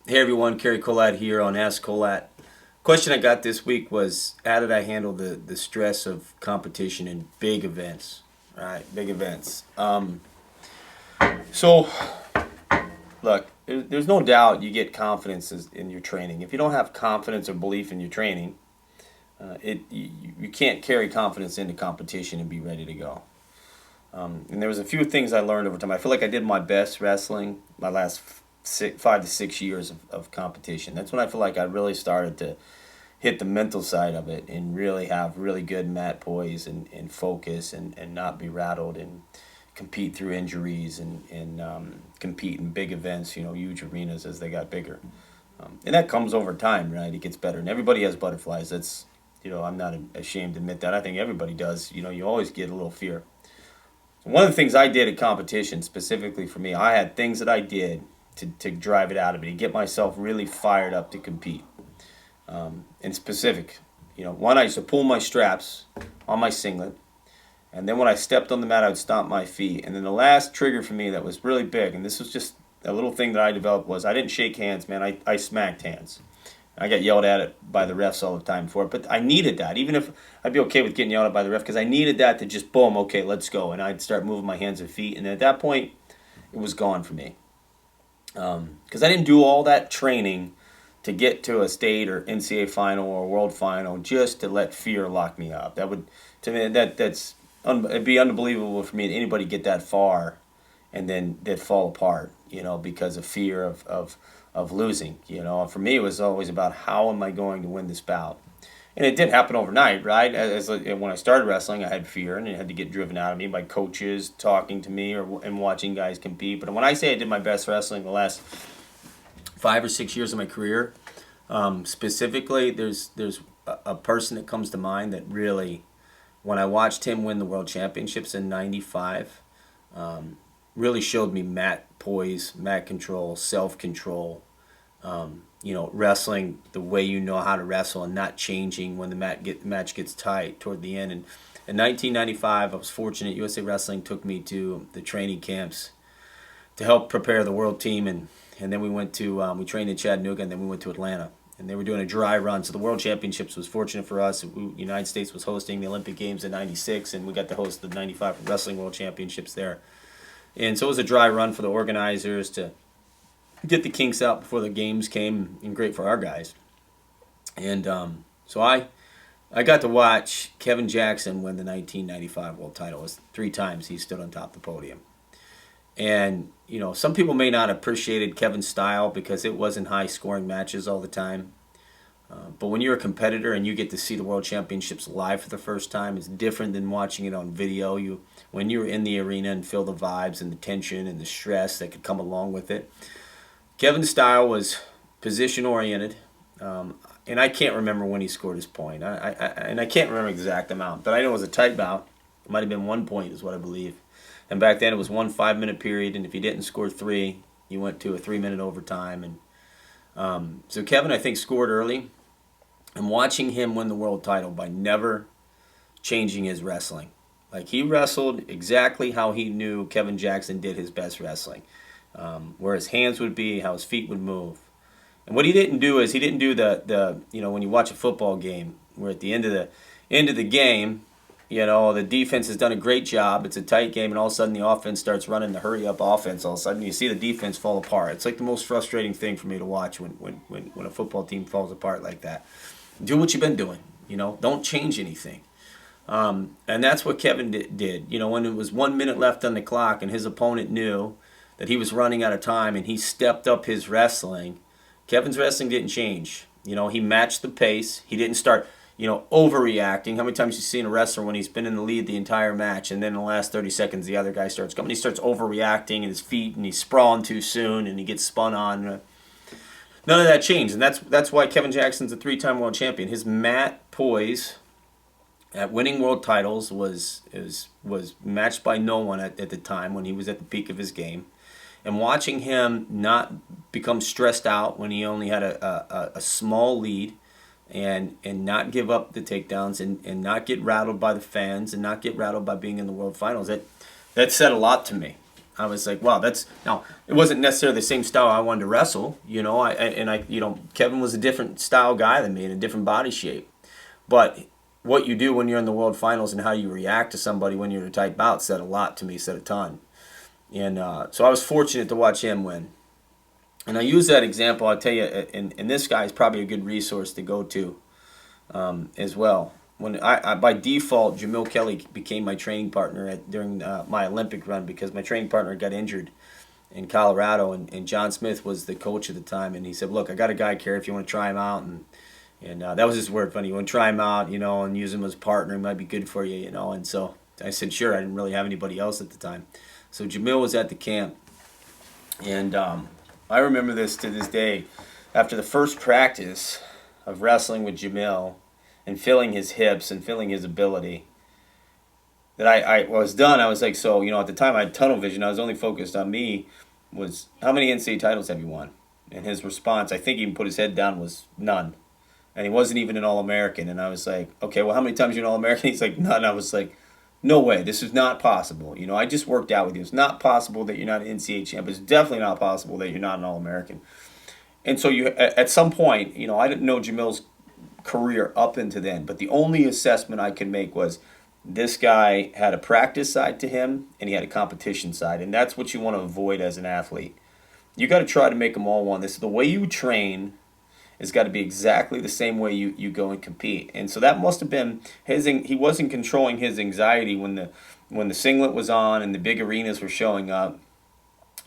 Hey everyone, Cary Kolat here on Ask Kolat. Question I got this week was how did I handle the stress of competition in big events? All right, big events. So look, there's no doubt you get confidence in your training. If you don't have confidence or belief in your training, you can't carry confidence into competition and be ready to go. And there was a few things I learned over time. I feel like I did my best wrestling my last 5 to 6 years of competition. That's when I feel like I really started to hit the mental side of it and really have really good mat poise and focus and not be rattled and compete through injuries and compete in big events, huge arenas as they got bigger. And that comes over time, right? It gets better. And everybody has butterflies. I'm not ashamed to admit that. I think everybody does. You always get a little fear. One of the things I did at competition, specifically for me, I had things that I did to drive it out of me, to get myself really fired up to compete. In specific, one, I used to pull my straps on my singlet, and then when I stepped on the mat, I would stomp my feet. And then the last trigger for me that was really big, and this was just a little thing that I developed, was I didn't shake hands, man. I smacked hands. I got yelled at it by the refs all the time for it, but I needed that. Even if I'd be okay with getting yelled at by the ref, because I needed that to just boom, okay, let's go, and I'd start moving my hands and feet, and at that point, it was gone for me. Because I didn't do all that training to get to a state or NCAA final or world final just to let fear lock me up. That would, to me, it'd be unbelievable for me that anybody get that far and then they'd fall apart, because of fear of losing. For me, it was always about how am I going to win this bout. And it didn't happen overnight, right? When I started wrestling, I had fear, and it had to get driven out of me by coaches talking to me and watching guys compete. But when I say I did my best wrestling the last 5 or 6 years of my career, specifically, there's a person that comes to mind that really, when I watched him win the world championships in '95, really showed me mat poise, mat control, self control. Wrestling the way you know how to wrestle and not changing when the match gets tight toward the end. And in 1995, I was fortunate. USA Wrestling took me to the training camps to help prepare the world team, and then we trained in Chattanooga, and then we went to Atlanta. And they were doing a dry run, so the World Championships was fortunate for us. The United States was hosting the Olympic Games in '96, and we got to host the '95 Wrestling World Championships there. And so it was a dry run for the organizers to get the kinks out before the games came, and great for our guys. And so I got to watch Kevin Jackson win the 1995 world title. It was 3 times he stood on top of the podium. And, some people may not have appreciated Kevin's style because it wasn't high-scoring matches all the time. But when you're a competitor and you get to see the World Championships live for the first time, it's different than watching it on video. When you're in the arena and feel the vibes and the tension and the stress that could come along with it. Kevin's style was position-oriented, and I can't remember when he scored his point. I can't remember the exact amount, but I know it was a tight bout. It might have been 1 point is what I believe. And back then it was 1 5-minute period, and if you didn't score 3, you went to a 3-minute overtime. And so Kevin, I think, scored early. And watching him win the world title by never changing his wrestling. Like, he wrestled exactly how he knew Kevin Jackson did his best wrestling. Where his hands would be, how his feet would move. And what he didn't do is he didn't do the when you watch a football game where at the end of the game, the defense has done a great job. It's a tight game, and all of a sudden the offense starts running the hurry up offense. All of a sudden you see the defense fall apart. It's like the most frustrating thing for me to watch when a football team falls apart like that. Do what you've been doing. Don't change anything. And that's what Kevin did. When it was 1 minute left on the clock and his opponent knew that he was running out of time and he stepped up his wrestling, Kevin's wrestling didn't change. He matched the pace. He didn't start, overreacting. How many times you seen a wrestler when he's been in the lead the entire match and then in the last 30 seconds the other guy starts coming? He starts overreacting in his feet and he's sprawling too soon and he gets spun on. None of that changed, and that's why Kevin Jackson's a 3-time world champion. His mat poise at winning world titles was matched by no one at the time when he was at the peak of his game. And watching him not become stressed out when he only had a small lead and not give up the takedowns and not get rattled by the fans and not get rattled by being in the world finals, that said a lot to me. I was like, wow, that's now it wasn't necessarily the same style I wanted to wrestle, you know. Kevin was a different style guy than me and a different body shape. But what you do when you're in the world finals and how you react to somebody when you're in a tight bout said a lot to me, said a ton. And so I was fortunate to watch him win. And I use that example, I'll tell you, and this guy is probably a good resource to go to as well. When I by default, Jamil Kelly became my training partner during my Olympic run because my training partner got injured in Colorado, and John Smith was the coach at the time, and he said, "Look, I got a guy, Cary, if you want to try him out." And that was his word, funny. You want to try him out, you know, and use him as a partner. He might be good for you, you know. And so I said, sure. I didn't really have anybody else at the time. So Jamil was at the camp, and I remember this to this day. After the first practice of wrestling with Jamil and feeling his hips and feeling his ability, that I was done. I was like, so, you know, at the time I had tunnel vision. I was only focused on me. Was, how many NCAA titles have you won? And his response, I think he even put his head down, was none. And he wasn't even an All-American. And I was like, okay, well, how many times are you an All-American? He's like, none. I was like, no way. This is not possible. You know, I just worked out with you. It's not possible that you're not an NCAA champ. It's definitely not possible that you're not an All-American. And so you, at some point, you know, I didn't know Jamil's career up into then, but the only assessment I could make was this guy had a practice side to him and he had a competition side. And that's what you want to avoid as an athlete. You got to try to make them all one. This is the way you train. It's got to be exactly the same way you go and compete. And so that must have been his. He wasn't controlling his anxiety when the singlet was on and the big arenas were showing up.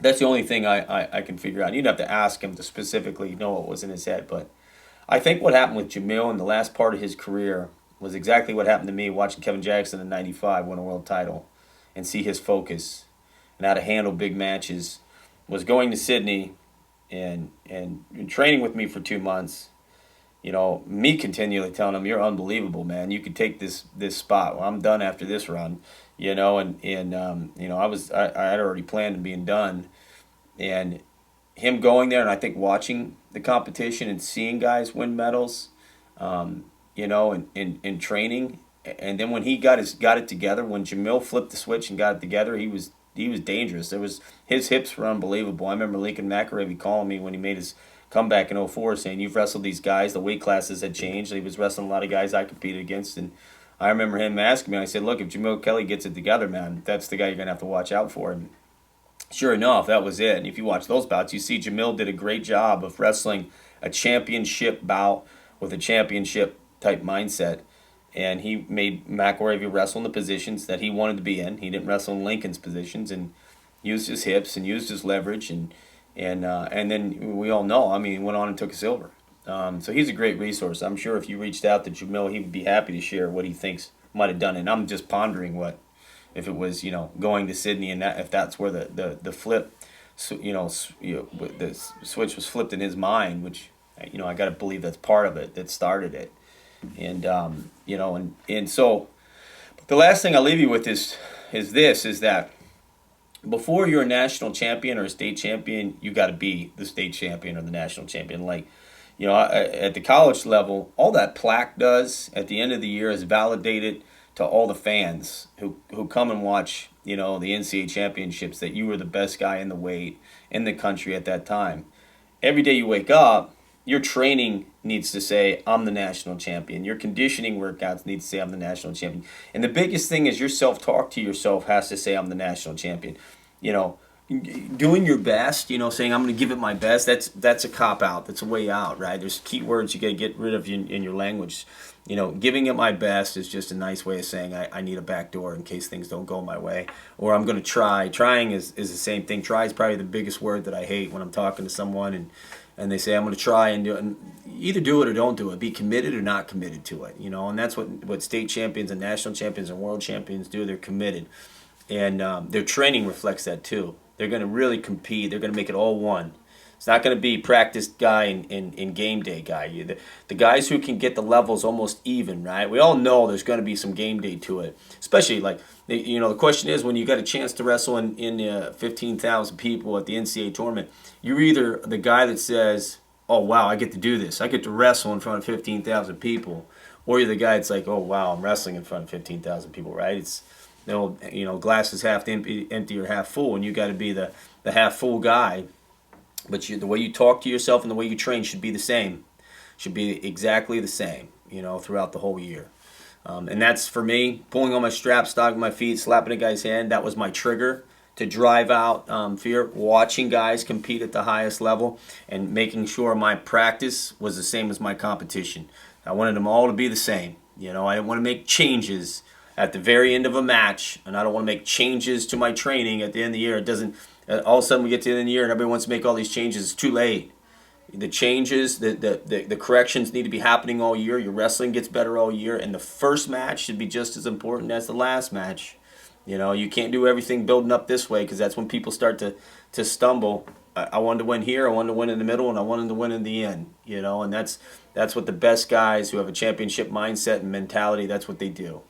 That's the only thing I can figure out. You'd have to ask him to specifically know what was in his head. But I think what happened with Jamil in the last part of his career was exactly what happened to me watching Kevin Jackson in '95 win a world title and see his focus and how to handle big matches. Was going to Sydney and training with me for 2 months, you know, me continually telling him, you're unbelievable, man. You could take this spot. Well, I'm done after this run, you know, and you know, I had already planned on being done. And him going there and I think watching the competition and seeing guys win medals, you know, and training. And then when he got it together, when Jamil flipped the switch and got it together, he was dangerous. His hips were unbelievable. I remember Lincoln McIlravy calling me when he made his comeback in '04 saying, you've wrestled these guys. The weight classes had changed. He was wrestling a lot of guys I competed against. And I remember him asking me, I said, look, if Jamil Kelly gets it together, man, that's the guy you're going to have to watch out for. And sure enough, that was it. And if you watch those bouts, you see Jamil did a great job of wrestling a championship bout with a championship type mindset. And he made McIlravy wrestle in the positions that he wanted to be in. He didn't wrestle in Lincoln's positions and used his hips and used his leverage. And then we all know, I mean, he went on and took a silver. So he's a great resource. I'm sure if you reached out to Jamil, he would be happy to share what he thinks might have done. And I'm just pondering what, if it was, you know, going to Sydney and that, if that's where the flip, so, the switch was flipped in his mind, which, you know, I got to believe that's part of it that started it. And you know, and so the last thing I'll leave you with is that before you're a national champion or a state champion, you got to be the state champion or the national champion. Like, you know, at the college level, all that plaque does at the end of the year is validated to all the fans who come and watch, you know, the NCAA championships that you were the best guy in the weight in the country at that time. Every day you wake up, your training needs to say, I'm the national champion. Your conditioning workouts need to say, I'm the national champion. And the biggest thing is your self-talk to yourself has to say, I'm the national champion. You know, doing your best, you know, saying, I'm going to give it my best, that's a cop-out. That's a way out, right? There's key words you got to get rid of in your language. You know, giving it my best is just a nice way of saying I need a back door in case things don't go my way. Or I'm going to try. Trying is the same thing. Try is probably the biggest word that I hate when I'm talking to someone and they say, I'm going to try and do it. And either do it or don't do it. Be committed or not committed to it. You know, and that's what state champions and national champions and world champions do. They're committed. And their training reflects that too. They're going to really compete. They're going to make it all one. It's not going to be practice guy and game day guy. The guys who can get the levels almost even, right? We all know there's going to be some game day to it. Especially, like, you know, the question is when you got a chance to wrestle in 15,000 people at the NCAA tournament, you're either the guy that says, oh, wow, I get to do this. I get to wrestle in front of 15,000 people. Or you're the guy that's like, oh, wow, I'm wrestling in front of 15,000 people, right? glass is half empty or half full, and you got to be the half full guy. But the way you talk to yourself and the way you train should be the same. Should be exactly the same, throughout the whole year. And that's for me, pulling on my strap, stopping my feet, slapping a guy's hand. That was my trigger to drive out fear. Watching guys compete at the highest level and making sure my practice was the same as my competition. I wanted them all to be the same. I didn't want to make changes at the very end of a match, and I don't want to make changes to my training at the end of the year. It doesn't. All of a sudden we get to the end of the year and everybody wants to make all these changes. It's too late. The changes, the corrections need to be happening all year. Your wrestling gets better all year, and the first match should be just as important as the last match. You can't do everything building up this way, because that's when people start to stumble. I wanted to win here, I wanted to win in the middle, and I wanted to win in the end. And that's what the best guys who have a championship mindset and mentality, that's what they do.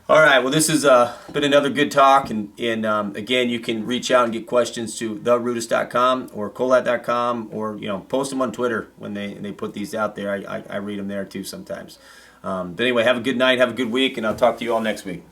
All right, well, this has been another good talk, and again, you can reach out and get questions to therudis.com or kolat.com, or post them on Twitter when they put these out there. I read them there too sometimes. But anyway, have a good night, have a good week, and I'll talk to you all next week.